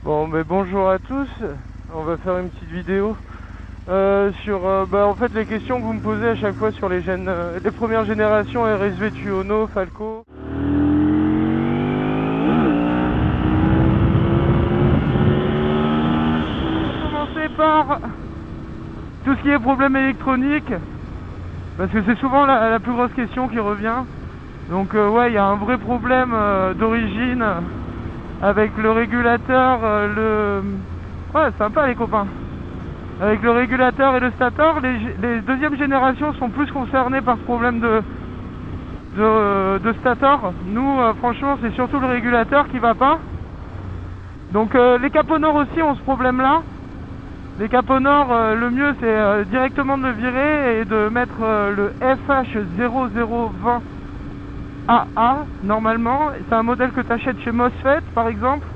Bon, mais bonjour à tous. On va faire une petite vidéo sur en fait les questions que vous me posez à chaque fois sur les premières générations RSV Tuono, Falco. On va commencer par tout ce qui est problème électronique, parce que c'est souvent la plus grosse question qui revient. Donc ouais, il y a un vrai problème d'origine avec le régulateur, ouais, sympa les copains. Avec le régulateur et le stator, les deuxième générations sont plus concernées par ce problème de stator. Nous, franchement, c'est surtout le régulateur qui va pas. Donc les capots nord aussi ont ce problème-là. Les capots nord, le mieux c'est directement de le virer et de mettre le FH0020 AA normalement. C'est un modèle que tu achètes chez Mosfet par exemple.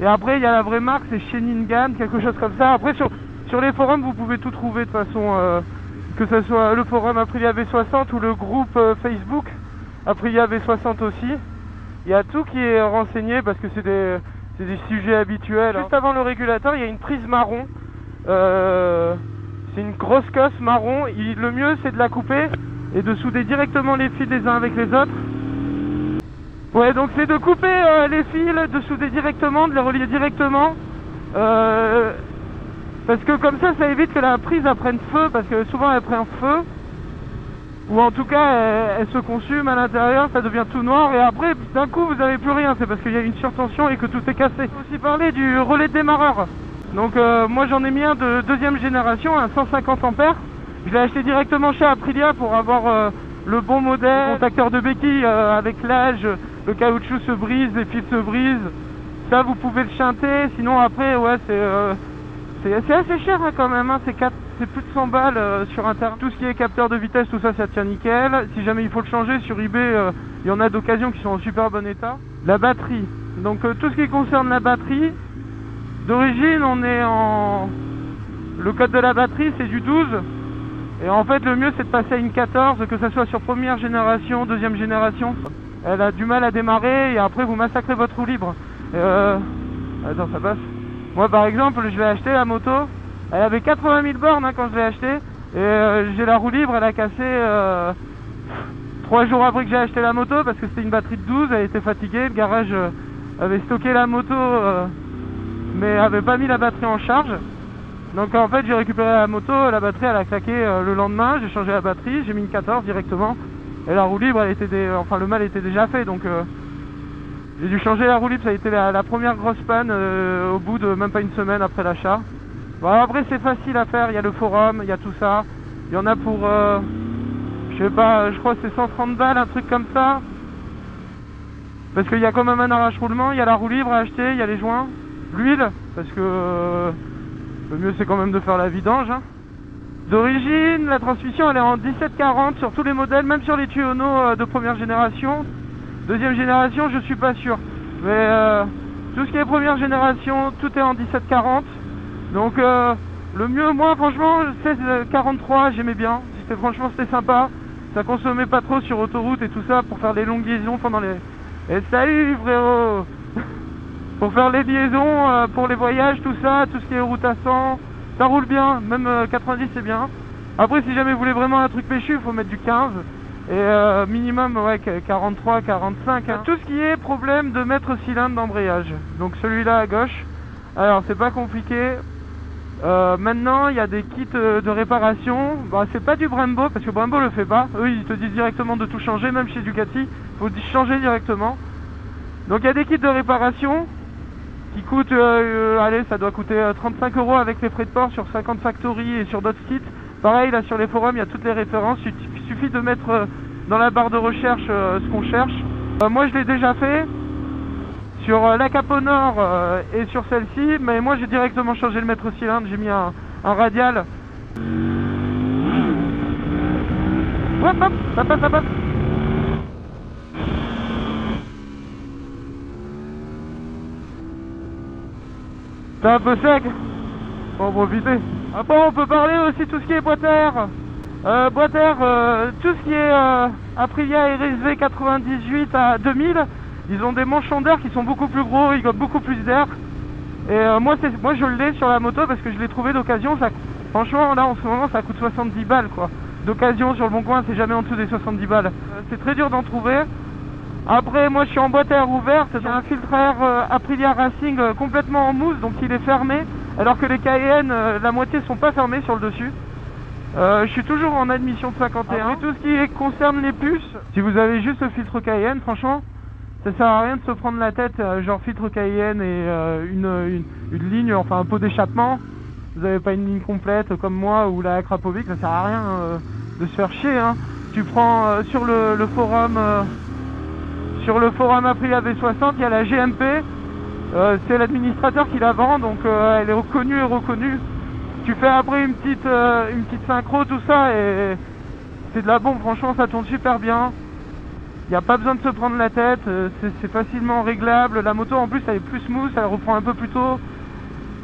Et après il y a la vraie marque, c'est Sheningan, quelque chose comme ça. Après sur les forums vous pouvez tout trouver de toute façon, que ce soit le forum Aprilia V60 ou le groupe Facebook Aprilia V60 aussi. Il y a tout qui est renseigné parce que c'est des sujets habituels. Juste avant le régulateur il y a une prise marron. C'est une grosse cosse marron. Le mieux c'est de la couper et de souder directement les fils les uns avec les autres. Ouais, donc c'est de couper les fils, de souder directement, de les relier directement. Parce que comme ça évite que la prise prenne feu, parce que souvent elle prend feu. Ou en tout cas elle se consume à l'intérieur, ça devient tout noir et après d'un coup vous n'avez plus rien, c'est parce qu'il y a une surtension et que tout est cassé. On peut aussi parler du relais de démarreur. Donc moi j'en ai mis un de deuxième génération, un 150 ampères. Je l'ai acheté directement chez Aprilia pour avoir le bon modèle, le contacteur de béquille avec l'âge, le caoutchouc se brise, les fils se brisent. Ça vous pouvez le chanter, sinon après ouais c'est assez cher hein, quand même, hein. C'est plus de 100 balles sur internet. Tout ce qui est capteur de vitesse, tout ça, ça tient nickel. Si jamais il faut le changer sur eBay, il y en a d'occasion qui sont en super bon état. La batterie, donc tout ce qui concerne la batterie, d'origine on est en... Le code de la batterie c'est du 12. Et en fait le mieux c'est de passer à une 14, que ce soit sur première génération, deuxième génération. Elle a du mal à démarrer et après vous massacrez votre roue libre. Attends, ça passe. Moi par exemple je l'ai acheté la moto, elle avait 80 000 bornes hein, quand je l'ai acheté. Et j'ai la roue libre, elle a cassé 3 jours après que j'ai acheté la moto parce que c'était une batterie de 12, elle était fatiguée, le garage avait stocké la moto mais avait pas mis la batterie en charge. Donc en fait j'ai récupéré la moto, la batterie elle a claqué le lendemain, j'ai changé la batterie, j'ai mis une 14 directement. Et la roue libre elle était enfin le mal était déjà fait donc j'ai dû changer la roue libre, ça a été la première grosse panne au bout de même pas une semaine après l'achat. Bon après c'est facile à faire, il y a le forum, il y a tout ça. Il y en a pour je sais pas, je crois que c'est 130 balles, un truc comme ça. Parce qu'il y a quand même un arrache-roulement, il y a la roue libre à acheter, il y a les joints, l'huile, parce que le mieux c'est quand même de faire la vidange. Hein. D'origine, la transmission elle est en 1740 sur tous les modèles, même sur les Tuono de première génération. Deuxième génération, je suis pas sûr. Mais tout ce qui est première génération, tout est en 1740. Donc le mieux, moi franchement, 1643, j'aimais bien. Franchement, c'était sympa. Ça consommait pas trop sur autoroute et tout ça pour faire les longues liaisons pendant les... Et salut frérot. Pour faire les liaisons, pour les voyages, tout ça, tout ce qui est route à 100, ça roule bien. Même 90 c'est bien. Après, si jamais vous voulez vraiment un truc péchu, il faut mettre du 15. Et minimum ouais 43, 45 hein. Tout ce qui est problème de maître cylindre d'embrayage. Donc celui-là à gauche. Alors c'est pas compliqué. Maintenant il y a des kits de réparation. Bah, c'est pas du Brembo parce que Brembo le fait pas. Eux ils te disent directement de tout changer. Même chez Ducati il faut changer directement. Donc il y a des kits de réparation qui coûtent allez ça doit coûter 35 € avec les frais de port sur 50 Factory et sur d'autres sites. Pareil là sur les forums il y a toutes les références, il suffit de mettre dans la barre de recherche ce qu'on cherche. Moi je l'ai déjà fait sur la Capo Nord et sur celle-ci, mais moi j'ai directement changé le maître cylindre, j'ai mis un radial. Hop hop, ça passe, ça passe. C'est un peu sec, faut en profiter. Après on peut parler aussi tout ce qui est boîte à air. Boîte à air, tout ce qui est Aprilia RSV 98 à 2000, ils ont des manchons d'air qui sont beaucoup plus gros, ils gobent beaucoup plus d'air. Et moi je l'ai sur la moto parce que je l'ai trouvé d'occasion. Franchement là en ce moment ça coûte 70 balles quoi. D'occasion sur le bon coin, c'est jamais en dessous des 70 balles. C'est très dur d'en trouver. Après moi je suis en boîte à air ouverte, j'ai un filtre à air Aprilia Racing complètement en mousse, donc il est fermé, alors que les Cayenne, la moitié sont pas fermés sur le dessus. Je suis toujours en admission de 51. Et tout ce qui concerne les puces, si vous avez juste le filtre Cayenne, franchement, ça sert à rien de se prendre la tête, genre filtre Cayenne et une ligne, enfin un pot d'échappement. Vous n'avez pas une ligne complète comme moi ou la Krapovic, ça sert à rien de se faire chier. Hein. Tu prends sur le forum Aprilia V60, il y a la GMP, c'est l'administrateur qui la vend, donc elle est reconnue et reconnue. Tu fais après une petite synchro, tout ça, et c'est de la bombe, franchement ça tourne super bien. Il n'y a pas besoin de se prendre la tête, c'est facilement réglable. La moto en plus elle est plus smooth, elle reprend un peu plus tôt.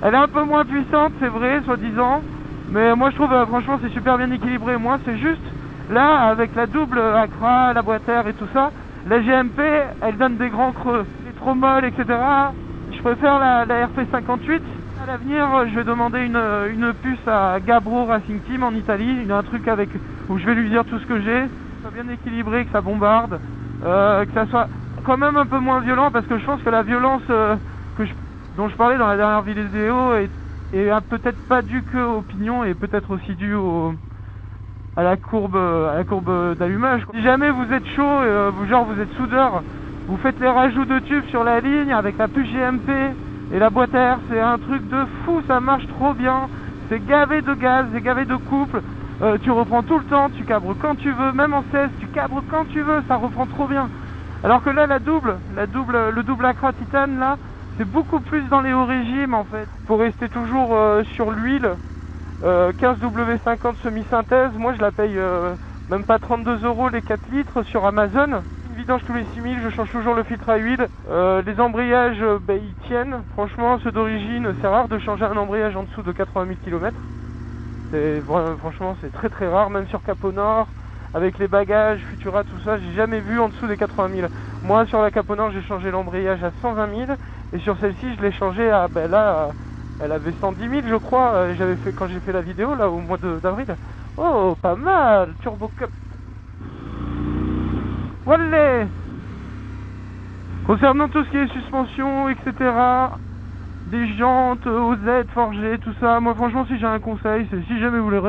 Elle est un peu moins puissante, c'est vrai, soi-disant. Mais moi je trouve franchement c'est super bien équilibré. Moi c'est juste, là avec la double Acra, la boîte air et tout ça, la GMP elle donne des grands creux. Elle est trop molle, etc. Je préfère la RP58. À l'avenir je vais demander une puce à Gabbro Racing Team en Italie. Il y a un truc où je vais lui dire tout ce que j'ai. Que ça soit bien équilibré, que ça bombarde. Que ça soit quand même un peu moins violent, parce que je pense que la violence dont je parlais dans la dernière vidéo est peut-être pas due que au pignon, et peut-être aussi due à la courbe d'allumage. Si jamais vous êtes chaud, genre vous êtes soudeur, vous faites les rajouts de tubes sur la ligne avec la puce GMP et la boîte à air, c'est un truc de fou, ça marche trop bien, c'est gavé de gaz, c'est gavé de couple. Tu reprends tout le temps, tu cabres quand tu veux, même en 16, tu cabres quand tu veux, ça reprend trop bien. Alors que là, le double Acra Titane, là, c'est beaucoup plus dans les hauts régimes en fait. Faut rester toujours sur l'huile, 15W50 semi-synthèse, moi je la paye même pas 32 € les 4 litres sur Amazon. Une vidange tous les 6000, je change toujours le filtre à huile. Les embrayages, ils tiennent. Franchement, ceux d'origine, c'est rare de changer un embrayage en dessous de 80 000 km. Franchement c'est très très rare, même sur Capot Nord avec les bagages Futura, tout ça, j'ai jamais vu en dessous des 80 000. Moi sur la Capot Nord j'ai changé l'embrayage à 120 000, et sur celle-ci je l'ai changé à, là elle avait 110 000 je crois, quand j'ai fait la vidéo là au mois d'avril. Oh pas mal, Turbo Cup. Voilà. Concernant tout ce qui est suspension, etc., des jantes OZ forgées, tout ça, moi franchement si j'ai un conseil, c'est si jamais vous voulez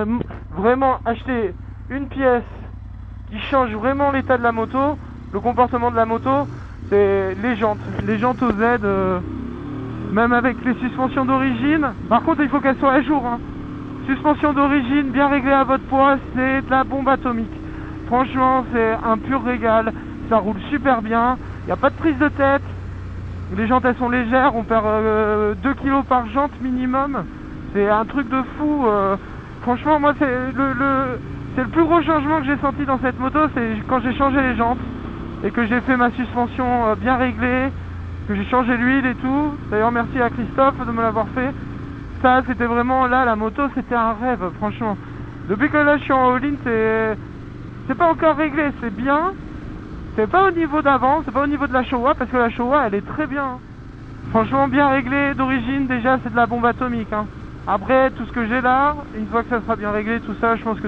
vraiment acheter une pièce qui change vraiment l'état de la moto, le comportement de la moto, c'est les jantes OZ, même avec les suspensions d'origine. Par contre il faut qu'elles soient à jour, hein. Suspension d'origine bien réglée à votre poids, c'est de la bombe atomique. Franchement c'est un pur régal, ça roule super bien, il n'y a pas de prise de tête. Les jantes elles sont légères, on perd 2 kg par jante minimum. C'est un truc de fou. Franchement moi c'est le plus gros changement que j'ai senti dans cette moto, c'est quand j'ai changé les jantes et que j'ai fait ma suspension bien réglée, que j'ai changé l'huile et tout. D'ailleurs merci à Christophe de me l'avoir fait. Ça c'était vraiment, là la moto c'était un rêve franchement. Depuis que là je suis en all-in, c'est pas encore réglé, c'est bien. C'est pas au niveau d'avant, c'est pas au niveau de la Showa, parce que la Showa elle est très bien. Franchement bien réglée d'origine, déjà c'est de la bombe atomique. Hein. Après tout ce que j'ai là, une fois que ça sera bien réglé, tout ça, je pense que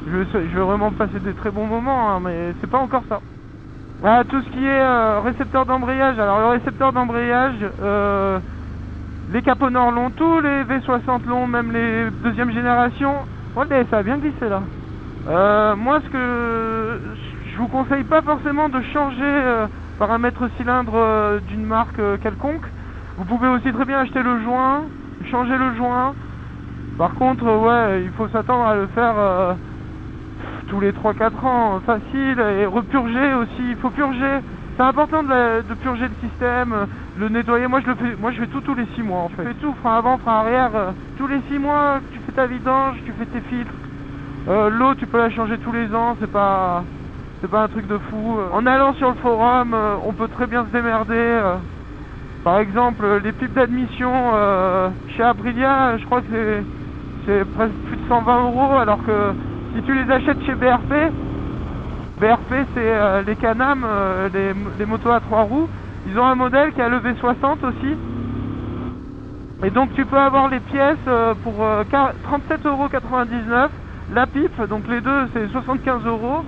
je vais vraiment passer des très bons moments, hein, mais c'est pas encore ça. Voilà, tout ce qui est récepteur d'embrayage. Alors le récepteur d'embrayage, les Capot Nord longs, tous les V60 longs, même les deuxième génération, regardez, ça a bien glissé là. Moi ce que je vous conseille pas forcément de changer par un mètre cylindre d'une marque quelconque. Vous pouvez aussi très bien acheter le joint, changer le joint. Par contre, ouais, il faut s'attendre à le faire tous les 3-4 ans, facile, et repurger aussi. Il faut purger. C'est important de purger le système, le nettoyer. Moi je fais tout tous les 6 mois en fait. Je fais tout, frein avant, frein arrière, tous les 6 mois. Tu fais ta vidange, tu fais tes filtres. L'eau, tu peux la changer tous les ans. C'est pas un truc de fou. En allant sur le forum, on peut très bien se démerder. Par exemple, les pipes d'admission chez Aprilia, je crois que c'est presque plus de 120 €, alors que si tu les achètes chez BRP c'est les Can-Am, les motos à 3 roues. Ils ont un modèle qui a le V60 aussi. Et donc tu peux avoir les pièces pour 37,99 €. La pipe, donc les deux c'est 75 €.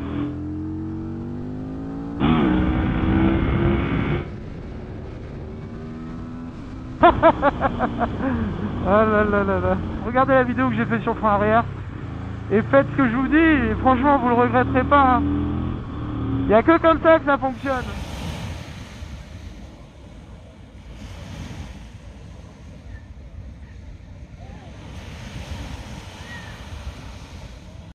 Ah là là là là. Regardez la vidéo que j'ai fait sur le frein arrière et faites ce que je vous dis, et franchement vous le regretterez pas, hein. Il n'y a que comme ça que ça fonctionne.